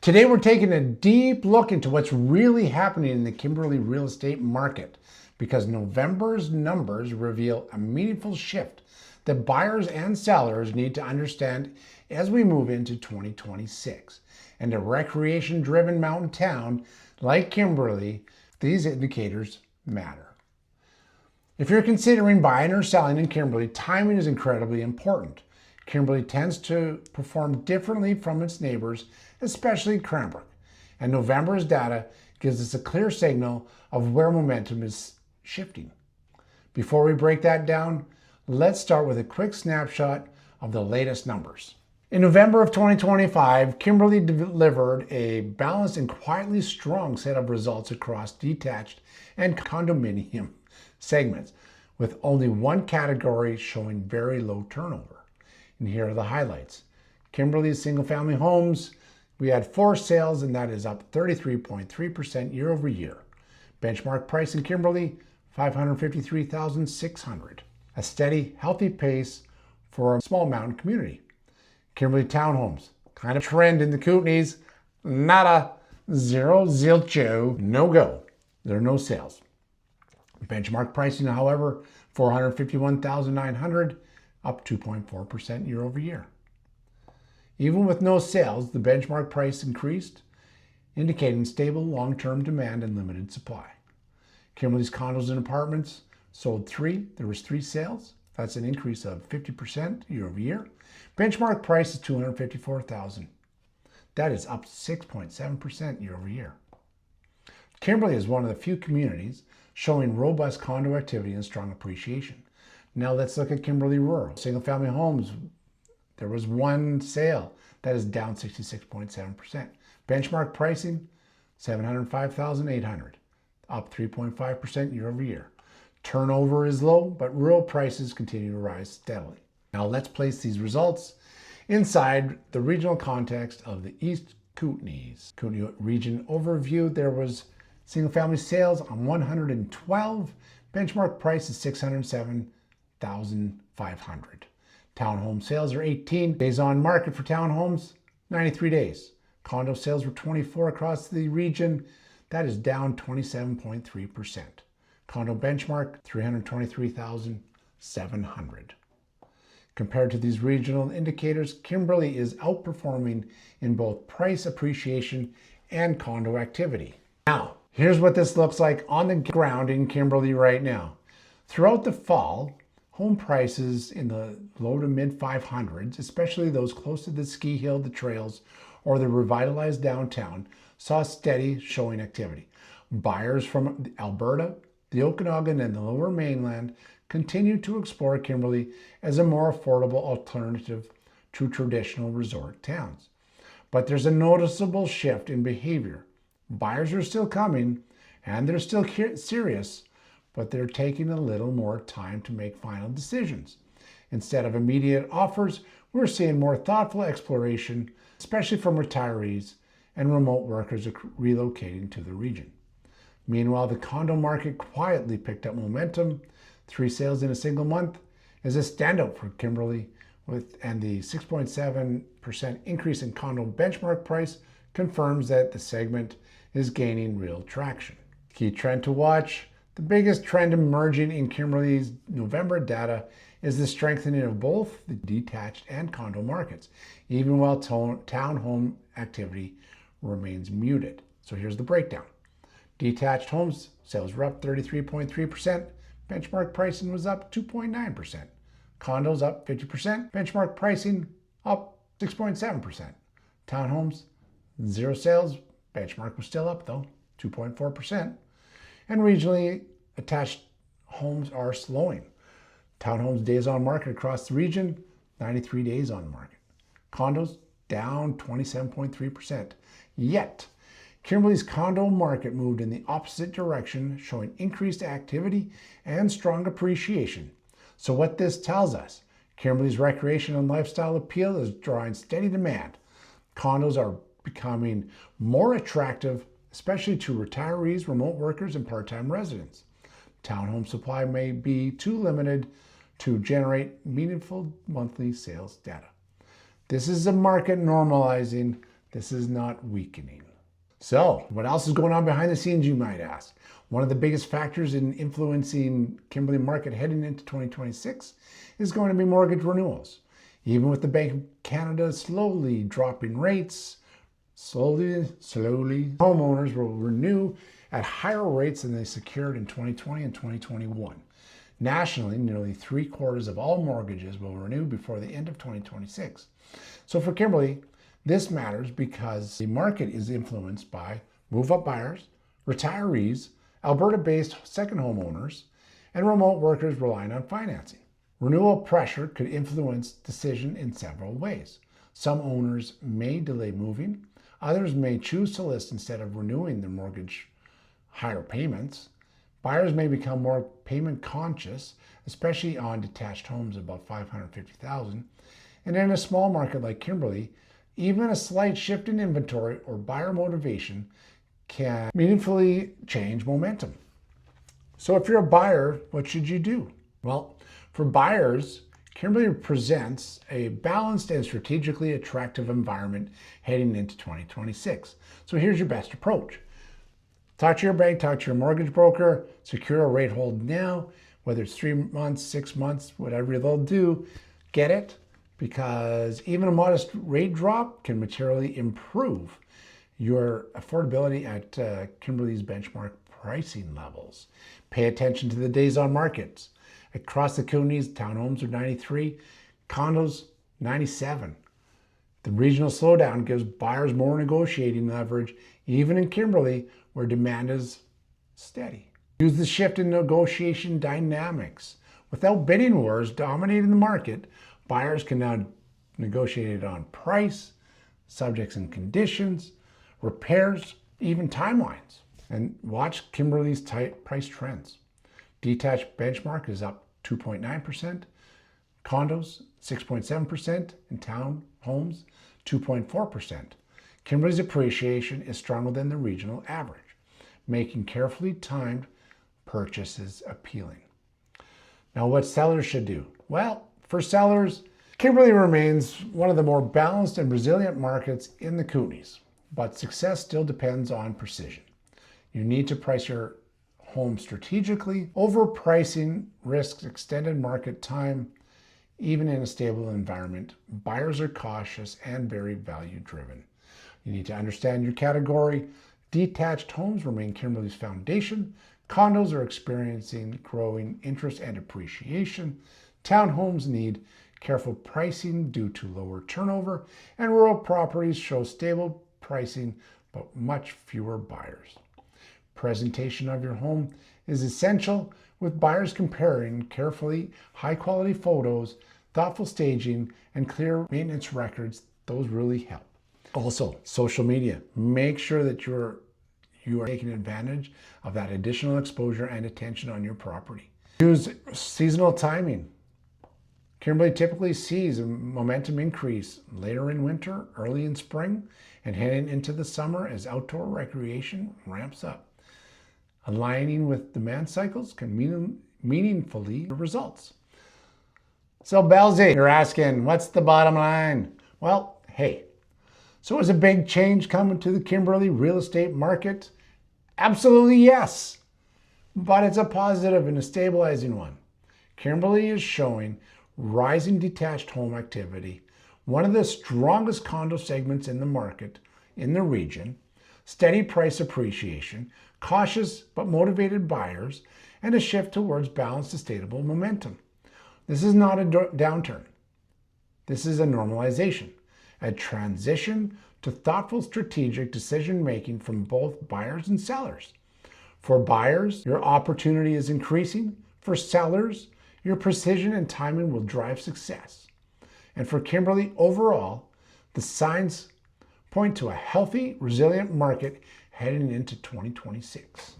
Today we're taking a deep look into what's really happening in the Kimberley real estate market because November's numbers reveal a meaningful shift that buyers and sellers need to understand as we move into 2026. And a recreation-driven mountain town like Kimberley, these indicators matter. If you're considering buying or selling in Kimberley, timing is incredibly important. Kimberley tends to perform differently from its neighbors, especially CRANBROOK. And November's data gives us a clear signal of where momentum is shifting. Before we break that down, let's start with a quick snapshot of the latest numbers. In November of 2025, Kimberley delivered a balanced and quietly strong set of results across detached and condominium segments, with only one category showing very low turnover. And here are the highlights. Kimberley's single-family homes, we had 4 sales, and that is up 33.3% year over year. Benchmark price in Kimberley, $553,600. A steady, healthy pace for a small mountain community. Kimberley townhomes, kind of trend in the Kootenays, nada, zero, zilcho, no go. There are no sales. Benchmark pricing, however, $451,900, up 2.4% year over year. Even with no sales, the benchmark price increased, indicating stable long-term demand and limited supply. Kimberley's condos and apartments sold 3. There was 3 sales. That's an increase of 50% year over year. Benchmark price is $254,000. That is up 6.7% year over year. Kimberley is one of the few communities showing robust condo activity and strong appreciation. Now let's look at Kimberley Rural. Single-family homes, there was 1 sale. That is down 66.7%. Benchmark pricing, $705,800, up 3.5% year over year. Turnover is low, but rural prices continue to rise steadily. Now let's place these results inside the regional context of the East Kootenays. Kootenay region overview, there was single-family sales on 112. Benchmark price is $607,500. Townhome sales are 18. Days on market for townhomes, 93 days. Condo sales were 24 across the region. That is down 27.3%. Condo benchmark, $323,700. Compared to these regional indicators, Kimberley is outperforming in both price appreciation and condo activity. Now, here's what this looks like on the ground in Kimberley right now. Throughout the fall, home prices in the low to mid 500s, especially those close to the ski hill, the trails, or the revitalized downtown, saw steady showing activity. Buyers from Alberta, the Okanagan, and the Lower Mainland continue to explore Kimberley as a more affordable alternative to traditional resort towns. But there's a noticeable shift in behavior. Buyers are still coming, and they're still serious, but they're taking a little more time to make final decisions. Instead of immediate offers, we're seeing more thoughtful exploration, especially from retirees and remote workers relocating to the region. Meanwhile, the condo market quietly picked up momentum. 3 sales in a single month is a standout for Kimberley, and the 6.7% increase in condo benchmark price confirms that the segment is gaining real traction. Key trend to watch. The biggest trend emerging in Kimberley's November data is the strengthening of both the detached and condo markets, even while townhome activity remains muted. So here's the breakdown. Detached homes sales were up 33.3%. Benchmark pricing was up 2.9%. Condos up 50%. Benchmark pricing up 6.7%. Townhomes, 0 sales. Benchmark was still up though, 2.4%. And regionally attached homes are slowing. Townhomes days on market across the region, 93 days on the market. Condos down 27.3%. Yet, Kimberley's condo market moved in the opposite direction, showing increased activity and strong appreciation. So what this tells us, Kimberley's recreation and lifestyle appeal is drawing steady demand. Condos are becoming more attractive, especially to retirees, remote workers, and part-time residents. Townhome supply may be too limited to generate meaningful monthly sales data. This is a market normalizing, This is not weakening. So, what else is going on behind the scenes, you might ask? One of the biggest factors in influencing Kimberley market heading into 2026 is going to be mortgage renewals. Even with the Bank of Canada slowly dropping rates, slowly, homeowners will renew at higher rates than they secured in 2020 and 2021. Nationally, nearly 3/4 of all mortgages will renew before the end of 2026. So for Kimberley, this matters because the market is influenced by move-up buyers, retirees, Alberta-based second homeowners, and remote workers relying on financing. Renewal pressure could influence decision in several ways. Some owners may delay moving, others may choose to list instead of renewing their mortgage higher payments. Buyers may become more payment conscious, especially on detached homes above $550,000. And in a small market like Kimberley, even a slight shift in inventory or buyer motivation can meaningfully change momentum. So if you're a buyer, what should you do? Well, for buyers, Kimberley presents a balanced and strategically attractive environment heading into 2026. So here's your best approach. Talk to your bank, talk to your mortgage broker, secure a rate hold now, whether it's 3 months, 6 months, whatever they'll do, get it, because even a modest rate drop can materially improve your affordability at Kimberley's benchmark pricing levels. Pay attention to the days on markets. Across the Kootenays, townhomes are 93, condos 97. The regional slowdown gives buyers more negotiating leverage, even in Kimberley, where demand is steady. Use the shift in negotiation dynamics. Without bidding wars dominating the market, buyers can now negotiate it on price, subjects and conditions, repairs, even timelines. And watch Kimberley's tight price trends. Detached benchmark is up 2.9%, condos 6.7%, and townhomes 2.4%. Kimberley's appreciation is stronger than the regional average, making carefully timed purchases appealing. Now, what sellers should do? Well, for sellers, Kimberley remains one of the more balanced and resilient markets in the Kootenays, but success still depends on precision. You need to price your home strategically. Overpricing risks extended market time. Even in a stable environment, buyers are cautious and very value driven. You need to understand your category. Detached homes remain Kimberley's foundation. Condos are experiencing growing interest and appreciation. Townhomes need careful pricing due to lower turnover, and rural properties show stable pricing but much fewer buyers. Presentation of your home is essential, with buyers comparing carefully high quality photos, thoughtful staging, and clear maintenance records. Those really help. Also, social media. Make sure that you are taking advantage of that additional exposure and attention on your property. Use seasonal timing. Kimberley typically sees a momentum increase later in winter, early in spring, and heading into the summer as outdoor recreation ramps up. Aligning with demand cycles can meaningfully results. So Belzy, you're asking, what's the bottom line? Well, hey, so is a big change coming to the Kimberley real estate market? Absolutely yes, but it's a positive and a stabilizing one. Kimberley is showing rising detached home activity, one of the strongest condo segments in the market in the region, steady price appreciation, cautious but motivated buyers, and a shift towards balanced, sustainable momentum. This is not a downturn. This is a normalization, a transition to thoughtful, strategic decision-making from both buyers and sellers. For buyers, your opportunity is increasing. For sellers, your precision and timing will drive success. And for Kimberley overall, the signs point to a healthy, resilient market heading into 2026.